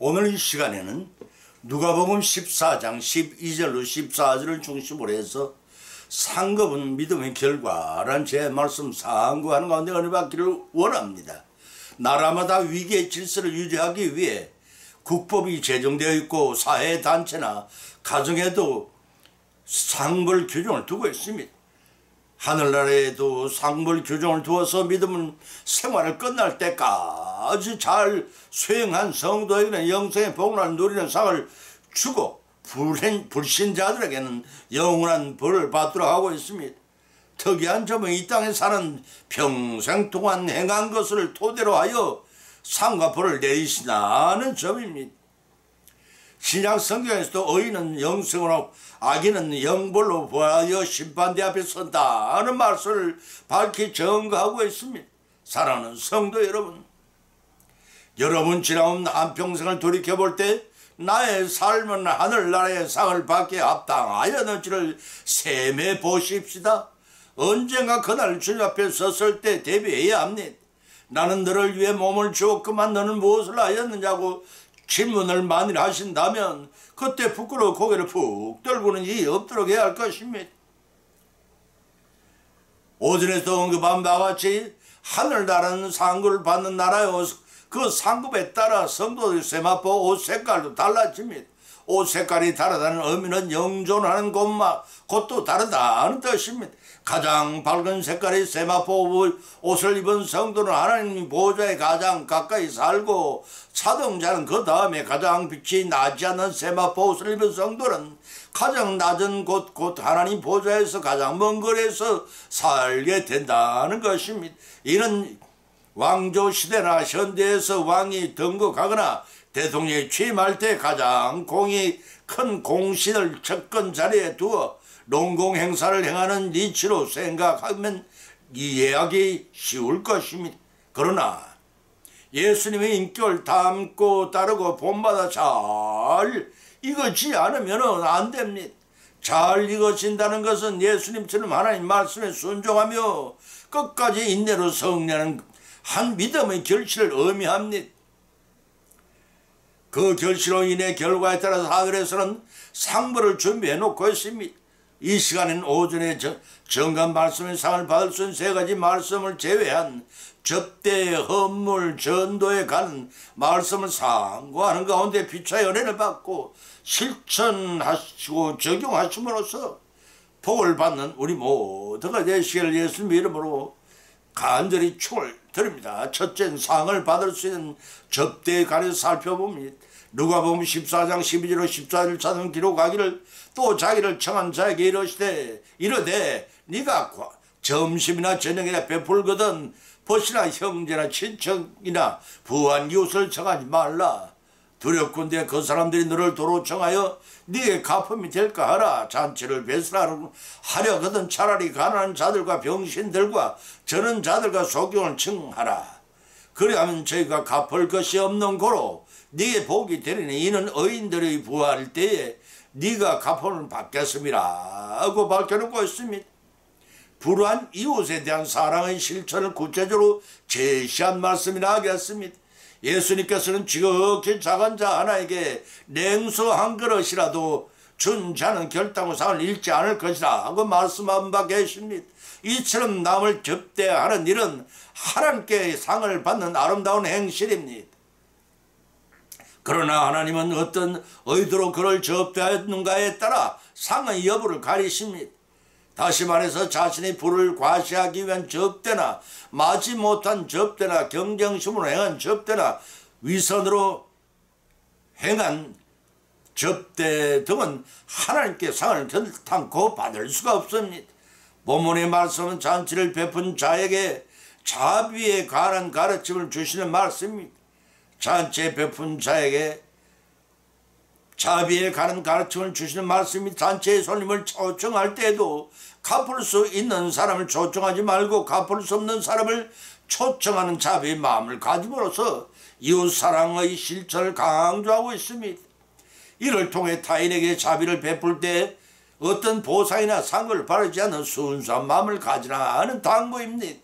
오늘 이 시간에는 누가복음 14장 12절로 14절을 중심으로 해서 상급은 믿음의 결과라는 제 말씀 상고하는 가운데 은혜 받기를 원합니다. 나라마다 위기의 질서를 유지하기 위해 국법이 제정되어 있고 사회단체나 가정에도 상벌 규정을 두고 있습니다. 하늘나라에도 상벌 규정을 두어서 믿음은 생활을 끝날 때까지 잘 수행한 성도에게는 영생의 복을 누리는 상을 주고 불신자들에게는 영원한 벌을 받도록 하고 있습니다. 특이한 점은 이 땅에 사는 평생 동안 행한 것을 토대로 하여 상과 벌을 내리신다는 점입니다. 신약 성경에서도 의인은 영생으로 악인은 영벌로 보하여 심판대 앞에 선다는 말씀을 밝히 증거하고 있습니다. 사랑하는 성도 여러분 지나온 한평생을 돌이켜볼 때 나의 삶은 하늘나라의 상을 받기에 합당하였는지를 셈해 보십시다. 언젠가 그날 주님 앞에 섰을 때 대비해야 합니다. 나는 너를 위해 몸을 주었구만 너는 무엇을 하였느냐고 질문을 만일 하신다면 그때 부끄러워 고개를 푹 들고는 이 없도록 해야 할 것입니다. 오전에도 언급한 바와 같이 하늘나라는 상급을 받는 나라요. 그 상급에 따라 성도의 세마포 옷 색깔도 달라집니다. 옷 색깔이 다르다는 의미는 영존하는 곳도 다르다는 뜻입니다. 가장 밝은 색깔의 세마포 옷을 입은 성도는 하나님 보좌에 가장 가까이 살고, 자동차는 그 다음에 가장 빛이 나지 않는 세마포 옷을 입은 성도는 가장 낮은 곳 하나님 보좌에서 가장 먼 거리에서 살게 된다는 것입니다. 이는 왕조 시대나 현대에서 왕이 등극하거나 대통령이 취임할 때 가장 공이 큰 공신을 접근 자리에 두어 농공 행사를 행하는 이치로 생각하면 이해하기 쉬울 것입니다. 그러나 예수님의 인격을 담고 따르고 본받아 잘 익어지 않으면 안 됩니다. 잘 익어진다는 것은 예수님처럼 하나님 말씀에 순종하며 끝까지 인내로 성례하는 한 믿음의 결실을 의미합니다. 그 결실로 인해 결과에 따라서 하늘에서는 상벌을 준비해 놓고 있습니다. 이 시간에는 오전에 정감 말씀의 상을 받을 수 있는 세 가지 말씀을 제외한 접대, 헌물, 전도에 가는 말씀을 상고하는 가운데 빛과 연애를 받고 실천하시고 적용하심으로써 복을 받는 우리 모두가 되시기를 예수님 이름으로 간절히 축을 드립니다. 첫째는 상을 받을 수 있는 접대에 관해서 살펴봅니다. 누가복음 14장 12절로 14절 찾은 기록하기를 또 자기를 청한 자에게 이르되 네가 점심이나 저녁이나 베풀거든 벗이나 형제나 친척이나 부한 이웃을 청하지 말라. 두렵건대 그 사람들이 너를 도로 청하여 네게 갚음이 될까 하라. 잔치를 배설하려거든 차라리 가난한 자들과 병신들과 저런 자들과 소경을 청하라. 그리하면 저희가 갚을 것이 없는 고로 네게 복이 되리니 이는 의인들의 부활 때에 네가 갚음을 받겠음이라 하고 밝혀놓고 있습니다. 불우한 이웃에 대한 사랑의 실천을 구체적으로 제시한 말씀이라 하겠습니다. 예수님께서는 지극히 작은 자 하나에게 냉수 한 그릇이라도 준 자는 결단코 상을 잃지 않을 것이라 하고 말씀한 바 계십니다. 이처럼 남을 접대하는 일은 하나님께 상을 받는 아름다운 행실입니다. 그러나 하나님은 어떤 의도로 그를 접대하였는가에 따라 상의 여부를 가리십니다. 다시 말해서 자신의 부를 과시하기 위한 접대나 마지못한 접대나 경쟁심으로 행한 접대나 위선으로 행한 접대 등은 하나님께 상을 결탄코 받을 수가 없습니다. 본문의 말씀은 잔치를 베푼 자에게 자비에 관한 가르침을 주시는 말씀입니다. 잔치에 베푼 자에게 자비에 관한 가르침을 주시는 말씀이 잔치의 손님을 초청할 때에도 갚을 수 있는 사람을 초청하지 말고 갚을 수 없는 사람을 초청하는 자비의 마음을 가짐으로써 이웃사랑의 실천을 강조하고 있습니다. 이를 통해 타인에게 자비를 베풀 때 어떤 보상이나 상을 바라지 않는 순수한 마음을 가지라 하는 당부입니다.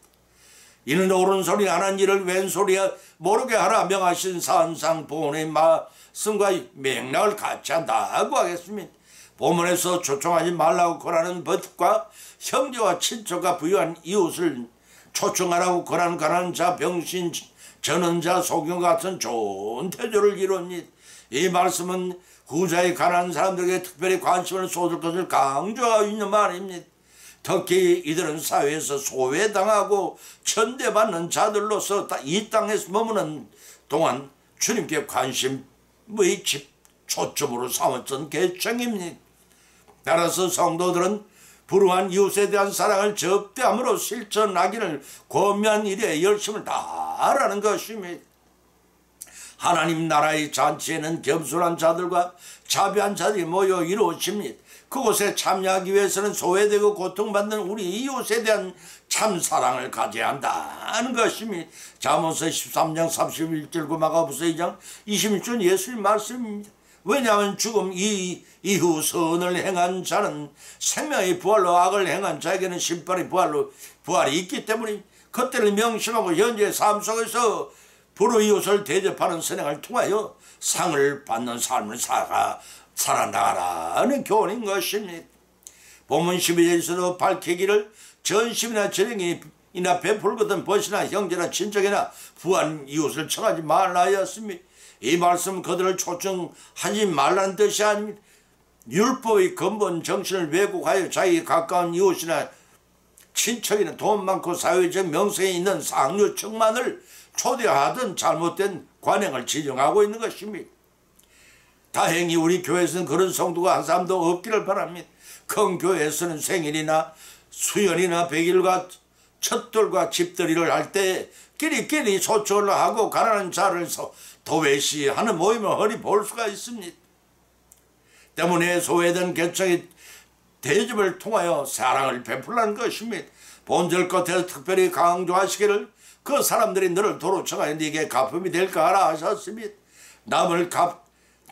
이는 옳은소리 안 한 일을 왼소리야 모르게 하라 명하신 산상보훈의 말씀과 맥락을 같이 한다고 하겠습니다. 본문에서 초청하지 말라고 권하는 법과 형제와 친척과 부유한 이웃을 초청하라고 권하는 가난한 자, 병신, 전원 자, 소경 같은 좋은 태조를 이룹니다. 이 말씀은 후자의 가난한 사람들에게 특별히 관심을 쏟을 것을 강조하고 있는 말입니다. 특히 이들은 사회에서 소외당하고 천대받는 자들로서 이 땅에서 머무는 동안 주님께 관심의 초점으로 삼았던 계층입니다. 따라서 성도들은 불우한 이웃에 대한 사랑을 접대함으로 실천하기를 권면한 일에 열심을 다하라는 것입니다. 하나님 나라의 잔치에는 겸손한 자들과 자비한 자들이 모여 이루어집니다. 그곳에 참여하기 위해서는 소외되고 고통받는 우리 이웃에 대한 참 사랑을 가져야 한다는 것입니다. 잠언서 13장 31절 마가복음 2장 26절 예수님 말씀입니다. 왜냐하면 죽음 이후 선을 행한 자는 생명의 부활로, 악을 행한 자에게는 심판의 부활이 있기 때문에 그때를 명심하고 현재의 삶 속에서 불우 이웃을 대접하는 선행을 통하여 상을 받는 삶을 살아나가라는 교훈인 것입니다. 본문 12절에서도 밝히기를 전심이나 전행이나 베풀거든 벗이나 형제나 친척이나 부한 이웃을 청하지 말라 하였습니다. 이 말씀은 그들을 초청하지 말라는 뜻이 아닙니다. 율법의 근본 정신을 왜곡하여 자기 가까운 이웃이나 친척이나 돈 많고 사회적 명성에 있는 상류층만을 초대하던 잘못된 관행을 지정하고 있는 것입니다. 다행히 우리 교회에서는 그런 성도가 한 사람도 없기를 바랍니다. 큰 교회에서는 생일이나 수연이나 백일과 첫돌과 집들이를 할 때 끼리끼리 초청을 하고 가난한 자를 도외시하는 모임을 흔히 볼 수가 있습니다. 때문에 소외된 계층의 대접을 통하여 사랑을 베풀라는 것입니다. 본절 끝에서 특별히 강조하시기를 그 사람들이 너를 도로 청하여 네게 갚음이 될까 하라 하셨습니다. 남을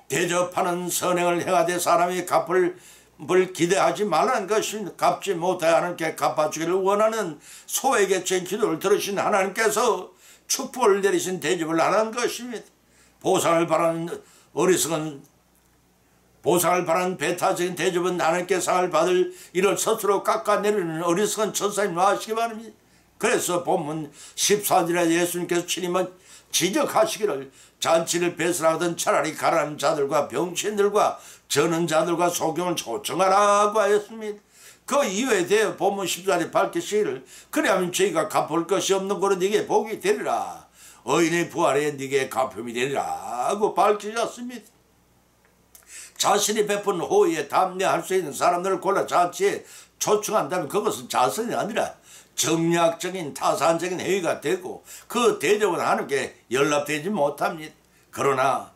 대접하는 선행을 행하되 사람이 갚을 기대하지 말라는 것입니다. 갚지 못하여 하나님께 갚아주기를 원하는 소외계층의 기도를 들으신 하나님께서 축복을 내리신 대접을 하는 것입니다. 보상을 바라는 배타적인 대접은 하나님께 상을 받을 일을 스스로 깎아내리는 어리석은 천사님 나으시기 바랍니다. 그래서 본문 14절에 예수님께서 친히 지적하시기를 잔치를 배설하던 차라리 가난한 자들과 병신들과 저는 자들과 소경을 초청하라고 하였습니다. 그 이유에 대해 본문 14절에 밝히시기를 그리하면 저희가 갚을 것이 없는 고로 네게 복이 되리라. 의인의 부활에 네게 갚음이 되리라 고 밝히셨습니다. 자신이 베푼 호의에 담례할 수 있는 사람들을 골라 잔치에 초청한다면 그것은 자선이 아니라 정략적인 타산적인 행위가 되고 그 대접은 하나님께 연락되지 못합니다. 그러나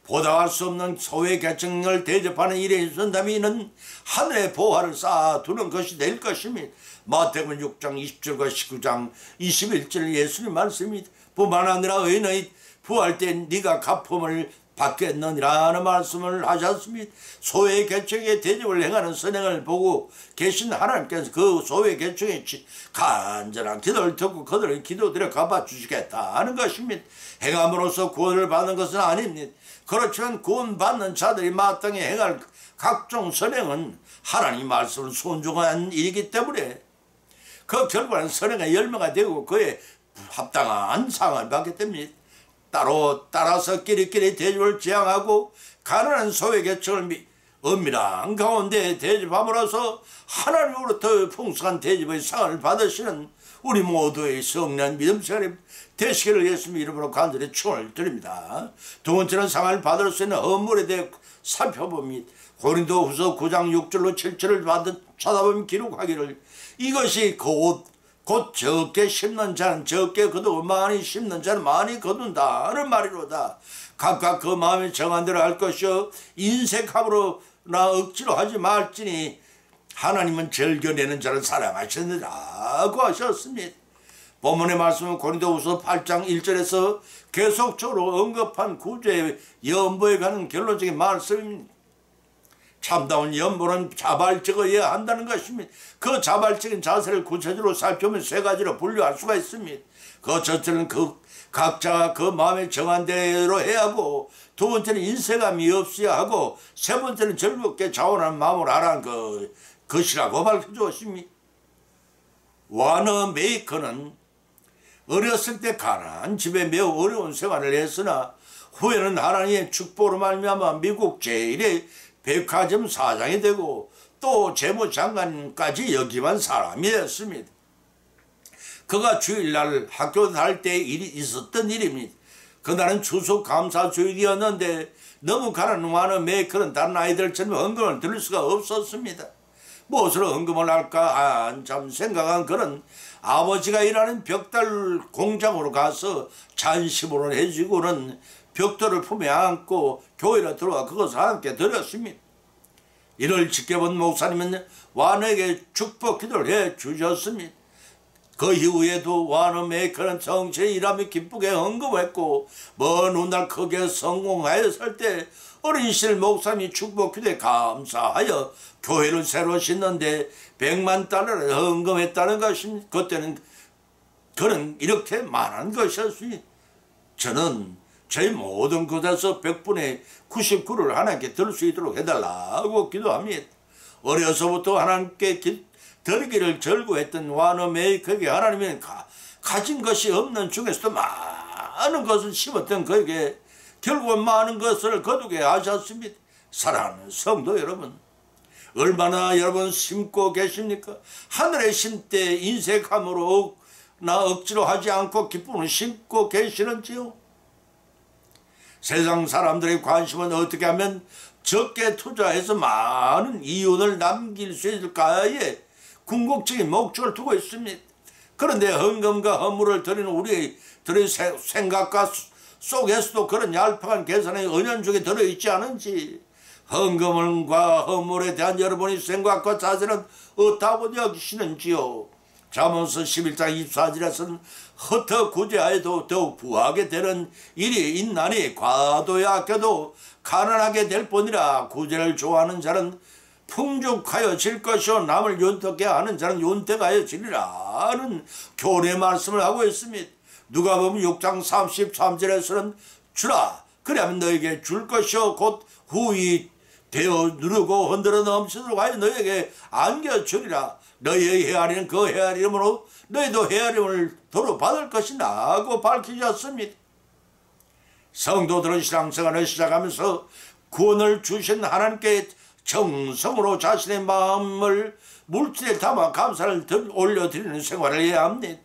보답할 수 없는 소외계층을 대접하는 일에 있었다면 이는 하늘의 보화를 쌓아두는 것이 될 것입니다. 마태복음 6장 20절과 19장 21절 예수님 말씀입니다. 뿐만 아니라 의인의 부활 때 네가 갚음을 받겠느니라는 말씀을 하셨습니다. 소외계층의 대접을 행하는 선행을 보고 계신 하나님께서 그 소외계층의 간절한 기도를 듣고 그들의 기도들을 갚아주시겠다 하는 것입니다. 행함으로써 구원을 받는 것은 아닙니다. 그렇지만 구원받는 자들이 마땅히 행할 각종 선행은 하나님 말씀을 순종한 일이기 때문에 그 결과는 선행의 열매가 되고 그에 합당한 상을 받게 됩니다. 따라서 끼리끼리 대접을 지향하고 가난한 소외계층을 은밀한 가운데 대접함으로써 하나님으로부터 풍성한 대접의 상을 받으시는 우리 모두의 성령 믿음 생활이 되시기를 예수님 이름으로 간절히 축원을 드립니다. 두 번째는 상을 받을 수 있는 업물에 대해 살펴봅니다. 고린도후서 9장 6절로 7절을 찾아보면 기록하기를 이것이 곧 적게 심는 자는 적게 거두고 많이 심는 자는 많이 거둔다는 말이로다. 각각 그 마음이 정한 대로 할 것이요 인색함으로나 억지로 하지 말지니 하나님은 즐겨내는 자를 사랑하셨느라고 하셨습니다. 본문의 말씀은 고린도후서 8장 1절에서 계속적으로 언급한 구제의 연보에 가는 결론적인 말씀입니다. 참다운 연보는 자발적이어야 한다는 것입니다. 그 자발적인 자세를 구체적으로 살펴보면 세 가지로 분류할 수가 있습니다. 그 첫째는 각자가 그 마음에 정한 대로 해야 하고, 두 번째는 인색함이 없어야 하고, 세 번째는 즐겁게 자원하는 마음으로 하라는 것이라고 밝혀주었습니다. 와너 메이커는 어렸을 때 가난한 집에 매우 어려운 생활을 했으나 후에는 하나님의 축복으로 말미암아 미국 제1의 백화점 사장이 되고 또 재무장관까지 역임한 사람이었습니다. 그가 주일날 학교 다닐 때 있었던 일입니다. 그날은 추수감사주일이었는데 너무 가난한 메이커는 다른 아이들처럼 헌금을 드릴 수가 없었습니다. 무엇으로 헌금을 할까 한참 생각한 그는 아버지가 일하는 벽달 공장으로 가서 잔심으로 해주고는 벽돌을 품에 안고 교회로 들어와 그것을 함께 드렸습니다. 이를 지켜본 목사님은 와너에게 축복 기도를 해 주셨습니다. 그 이후에도 와너 메이커는 정치에 일하며 기쁘게 헌금했고 먼 훗날 크게 성공하였을 때 어린 시절 목사님이 축복 기도에 감사하여 교회를 새로 짓는데 $100만 헌금했다는 것입니다. 그때는 그는 이렇게 말한 것이었습니다. 저는 제 모든 것에서 100분의 99를 하나님께 드릴 수 있도록 해달라고 기도합니다. 어려서부터 하나님께 드리기를 절구했던 와너 메이커에게 하나님은 가진 것이 없는 중에서도 많은 것을 심었던 그에게 결국은 많은 것을 거두게 하셨습니다. 사랑하는 성도 여러분, 얼마나 여러분 심고 계십니까? 하늘에 심때 인색함으로 억지로 하지 않고 기쁨을 심고 계시는지요? 세상 사람들의 관심은 어떻게 하면 적게 투자해서 많은 이윤을 남길 수 있을까에 궁극적인 목적을 두고 있습니다. 그런데 헌금과 헌물을 드리는 우리의 생각과 속에서도 그런 얄팍한 계산의 은연중에 들어있지 않은지, 헌금과 헌물에 대한 여러분의 생각과 자세는 어떻다고 여기시는지요? 잠언서 11장 24절에서는 흩어구제하여도 더욱 부하게 되는 일이 있나니 과도에 아껴도 가난하게 될 뿐이라. 구제를 좋아하는 자는 풍족하여질 것이요 남을 윤택하게 하는 자는 윤택하여지리라는 교훈의 말씀을 하고 있습니다. 누가복음 6장 33절에서는 주라 그리하면 너에게 줄 것이요 곧 후이 되어 누르고 흔들어 넘치도록 하여 너에게 안겨주리라. 너희의 헤아리는 그 헤아림으로 너희도 헤아림을 도로 받을 것이다 하고 밝히셨습니다. 성도들은 신앙생활을 시작하면서 구원을 주신 하나님께 정성으로 자신의 마음을 물질에 담아 감사를 올려드리는 생활을 해야 합니다.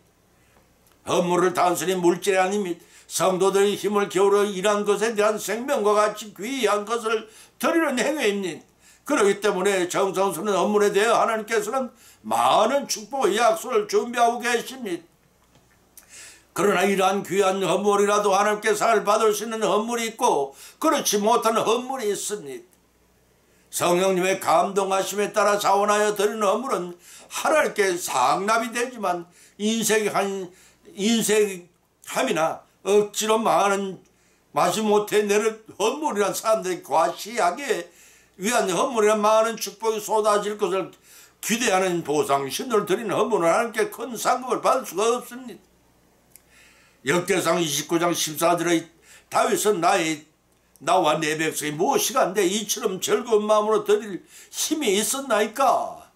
헌물을 단순히 물질이 아닙니다. 성도들의 힘을 기울여 일한 것에 대한 생명과 같이 귀한 것을 드리는 행위입니다. 그렇기 때문에 정성스러운 헌물에 대해 하나님께서는 많은 축복의 약속을 준비하고 계십니다. 그러나 이러한 귀한 헌물이라도 하나님께 상을 받을 수 있는 헌물이 있고 그렇지 못한 헌물이 있습니다. 성령님의 감동하심에 따라 자원하여 드리는 헌물은 하나님께 상납이 되지만 인색함이나 억지로 마지못해 내는 헌물이란 사람들이 과시하게 위한 헌물이란 많은 축복이 쏟아질 것을 기대하는 보상신을 드리는 헌물은 하나님께 큰 상급을 받을 수가 없습니다. 역대상 29장 14절의 다윗은 나와 내 백성이 무엇이간데 이처럼 즐거운 마음으로 드릴 힘이 있었나이까.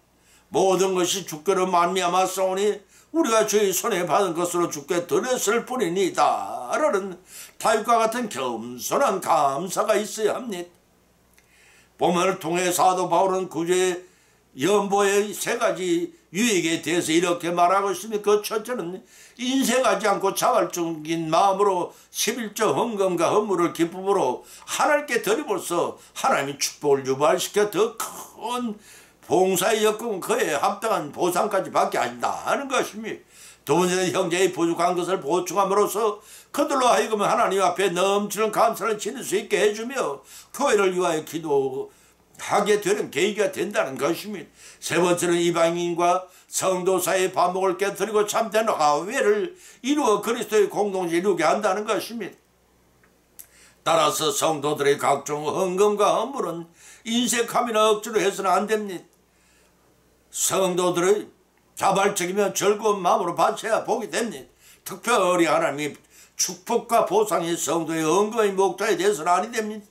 모든 것이 주께로 말미암았사오니 우리가 주의 손에 받은 것으로 주께 드렸을 뿐이니다 라는 다윗과 같은 겸손한 감사가 있어야 합니다. 본문을 통해 사도 바울은 구제 연보의 세 가지 유익에 대해서 이렇게 말하고 있으니 그 첫째는 인색하지 않고 자발적인 마음으로 11조 헌금과 헌물을 기쁨으로 하나님께 드림으로써 하나님의 축복을 유발시켜 더 큰 봉사의 역금은 그에 합당한 보상까지 받게 하신다는 것입니다. 두 번째는 형제의 부족한 것을 보충함으로써 그들로 하여금 하나님 앞에 넘치는 감사를 지닐 수 있게 해주며 교회를 위하여 기도하게 되는 계기가 된다는 것입니다. 세 번째는 이방인과 성도 사이의 반목을 깨뜨리고 참된 화해를 이루어 그리스도의 공동체에 이루게 한다는 것입니다. 따라서 성도들의 각종 헌금과 헌물은 인색함이나 억지로 해서는 안 됩니다. 성도들의 자발적이며 즐거운 마음으로 바쳐야 복이 됩니다. 특별히 하나님의 축복과 보상이 성도의 헌금의 목적에 대해서는 아니 됩니다.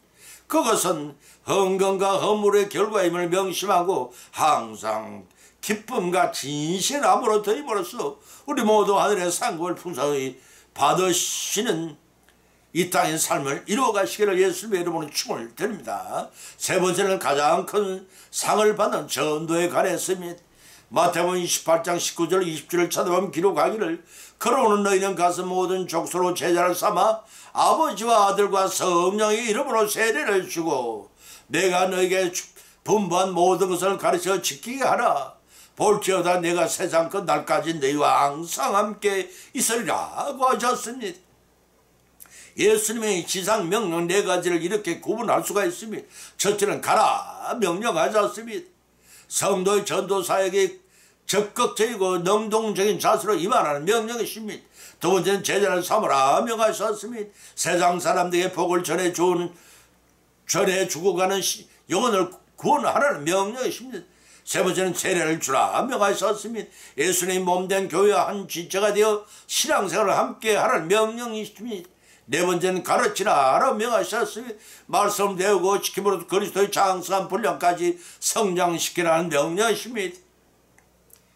그것은 헌금과 헌물의 결과임을 명심하고 항상 기쁨과 진실함으로 드림으로써 우리 모두 하늘의 상급을 풍성히 받으시는 이 땅의 삶을 이루어가시기를 예수님의 이름으로 축원을 드립니다. 세 번째는 가장 큰 상을 받는 전도에 관했습니다. 마태복음 28장 19절 20절을 찾아보면 기록하기를 걸어오는 너희는 가서 모든 족속으로 제자를 삼아 아버지와 아들과 성령의 이름으로 세례를 주고 내가 너에게 분부한 모든 것을 가르쳐 지키게 하라. 볼지어다 내가 세상 끝날까지 너희와 항상 함께 있으리라고 하셨습니다. 예수님의 지상 명령 네 가지를 이렇게 구분할 수가 있습니다. 첫째는 가라 명령하셨습니다. 성도의 전도 사역에 적극적이고 능동적인 자세로 임하라는 명령이십니다. 두 번째는 제자를 삼으라 명하셨습니다. 세상 사람들에게 복을 전해주고 가는 영혼을 구원하라는 명령이십니다. 세 번째는 세례를 주라 명하셨습니다. 예수님의 몸된 교회와 한 지체가 되어 신앙생활을 함께 하라는 명령이십니다. 네 번째는 가르치라 명하셨습니다. 말씀 배우고 지킴으로써 그리스도의 장성한 분량까지 성장시키라는 명령이십니다.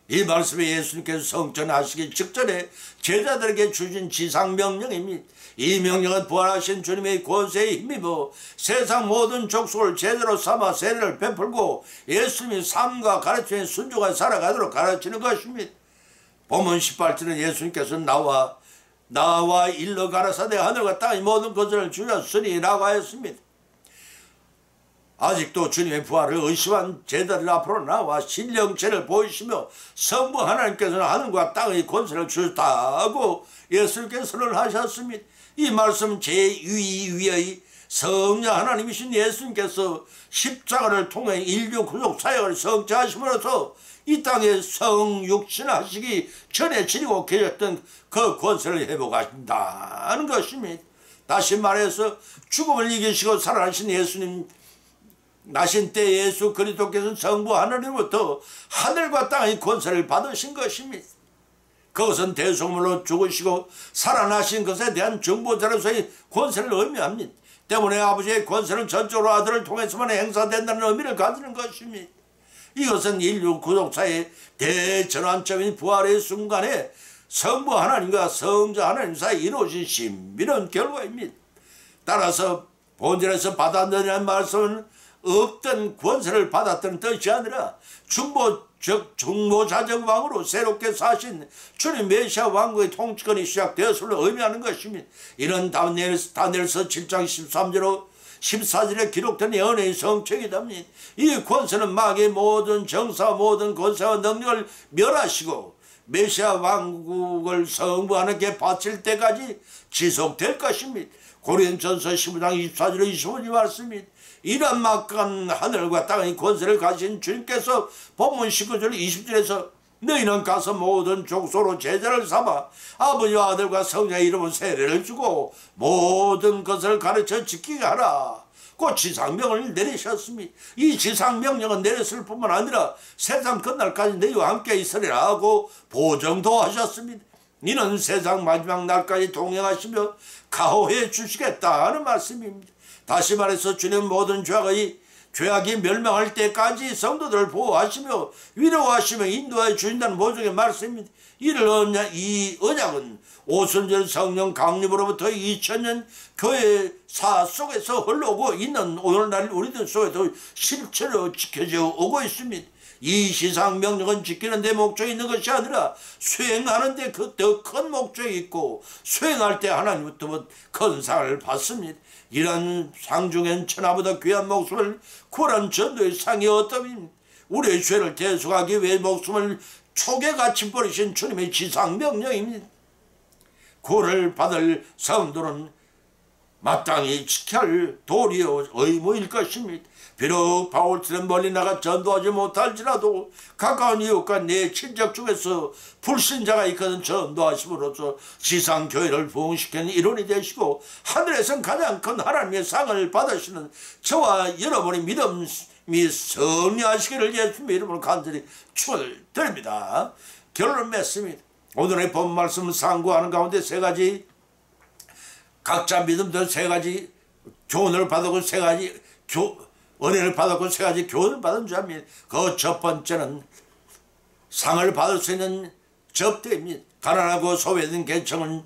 이 말씀에 예수님께서 성전하시기 직전에 제자들에게 주신 지상명령입니다. 이 명령은 부활하신 주님의 권세에 힘입어 세상 모든 족속을 제대로 삼아 세례를 베풀고 예수님의 삶과 가르침에 순종하여 살아가도록 가르치는 것입니다. 본문 18절은 예수님께서 나와 일러 가라사대 하늘과 땅의 모든 것을 주셨으니 라고 하였습니다. 아직도 주님의 부활을 의심한 제자들 앞으로 나와 신령체를 보이시며 성부 하나님께서는 하늘과 땅의 권세를 주셨다고 예수님께서는 하셨습니다. 이 말씀 제2위의 성령 하나님이신 예수님께서 십자가를 통해 인류 구속 사역을 성취하심으로써 이 땅에 성육신하시기 전에 지니고 계셨던 그 권세를 회복하신다는 것입니다. 다시 말해서 죽음을 이기시고 살아나신 예수님 나신 때 예수 그리스도께서는 성부 하나님으로부터 하늘과 땅의 권세를 받으신 것입니다. 그것은 대속물로 죽으시고 살아나신 것에 대한 정보자로서의 권세를 의미합니다. 때문에 아버지의 권세는 전적으로 아들을 통해서만 행사된다는 의미를 가지는 것입니다. 이것은 인류 구속사의 대전환점인 부활의 순간에 성부 하나님과 성자 하나님 사이에 이루어진 신비로운 결과입니다. 따라서 본질에서 받았느냐는 말씀은 없던 권세를 받았던 뜻이 아니라 중보자적 왕으로 새롭게 사신 주님 메시아 왕국의 통치권이 시작되었음을 의미하는 것입니다. 이런 다니엘서 7장 13절로 14절에 기록된 예언의 성취이답니다. 이 권세는 마귀의 모든 정사 모든 권세와 능력을 멸하시고 메시아 왕국을 성부 하나님께 바칠 때까지 지속될 것입니다. 고린도전서 15장 24절로 25절 말씀입니다. 이런 막강한 하늘과 땅의 권세를 가진 주님께서 본문 19절 20절에서 너희는 가서 모든 족속으로 제자를 삼아 아버지와 아들과 성령의 이름으로 세례를 주고 모든 것을 가르쳐 지키게 하라. 그 지상명을 내리셨습니다. 이 지상명령은 내렸을 뿐만 아니라 세상 끝날까지 너희와 함께 있으리라 하고 보증도 하셨습니다. 이는 세상 마지막 날까지 동행하시며 가호해 주시겠다는 말씀입니다. 다시 말해서 주님 모든 죄악이 멸망할 때까지 성도들을 보호하시며 위로하시며 인도하여 주신다는 보증의 말씀입니다. 이 언약은 오순절 성령 강림으로부터 2000년 교회사 속에서 흘러오고 있는 오늘날 우리들 속에도 실체로 지켜져 오고 있습니다. 이 지상명령은 지키는 데 목적이 있는 것이 아니라 수행하는 데 그 더 큰 목적이 있고 수행할 때 하나님부터 큰 상을 받습니다. 이런 상 중엔 천하보다 귀한 목숨을 구한 전도의 상이 어떠합니까? 우리의 죄를 대속하기 위해 목숨을 초계같이 버리신 주님의 지상명령입니다. 구를 받을 성도는 마땅히 지켜야 할 도리요 의무일 것입니다. 비록 바울처럼 멀리 나가 전도하지 못할지라도 가까운 이웃과 내 친척 중에서 불신자가 있거든 전도하심으로써 지상교회를 부흥시키는 일원이 되시고 하늘에선 가장 큰 하나님의 상을 받으시는 저와 여러분의 믿음이 승리하시기를 예수님의 이름으로 간절히 축원드립니다. 결론을 맺습니다. 오늘의 본 말씀을 상고하는 가운데 세 가지, 각자 믿음대로 세 가지 교훈을 받았고 세 가지 은혜를 받았고 세 가지 교훈을 받은 자입니다. 그 첫 번째는 상을 받을 수 있는 접대입니다. 가난하고 소외된 계층은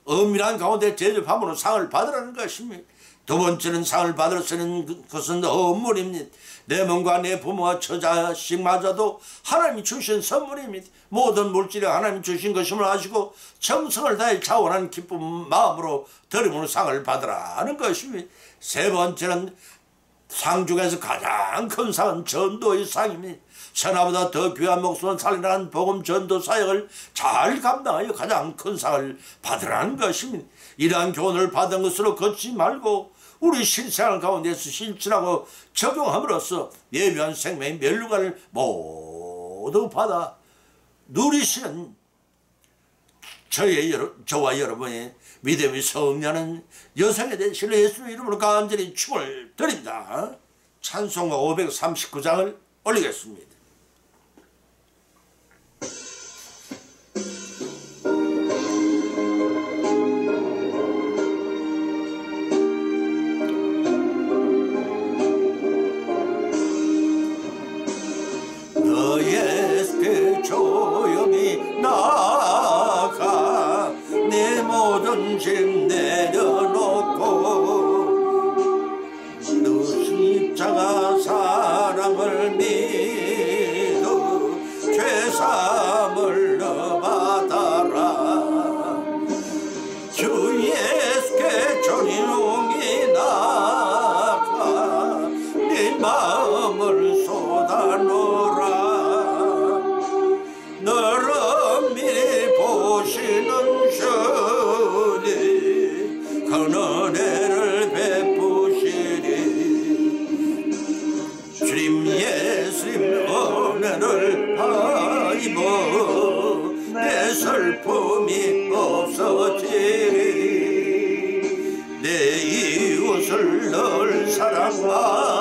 엄밀한 가운데 대접함으로 상을 받으라는 것입니다. 두 번째는 상을 받을 수 있는 것은 선물입니다. 내 몸과 내 부모와 처자식마저도 하나님이 주신 선물입니다. 모든 물질이 하나님이 주신 것임을 아시고 정성을 다해 자원한 기쁜 마음으로 드림으로 상을 받으라는 것입니다. 세 번째는 상 중에서 가장 큰 상은 전도의 상입니다. 천하보다 더 귀한 목숨을 살리라는 복음 전도 사역을 잘 감당하여 가장 큰 상을 받으라는 것입니다. 이러한 교훈을 받은 것으로 걷지 말고 우리 실생활 가운데서 실천하고 적용함으로써 예비한 생명의 멸류관을 모두 받아 누리시는 저와 여러분의 믿음이 성령하는 여성에 대해 신뢰 예수의 이름으로 간절히 축원을 드립니다. 찬송가 539장을 올리겠습니다. 너의 조용히 나가 내 모든 짐 내려놓고 너 십자가 사랑을 믿어 죄사함을 너 받아라. 주 예수께 조용히 나가 네 마음을 쏟아놓으라. 너를 미리 보시는 주님 그 은혜를 베푸시리. 주님 예수님 은혜를 입어 내 슬픔이 없어지리. 내 이웃을 널 사랑하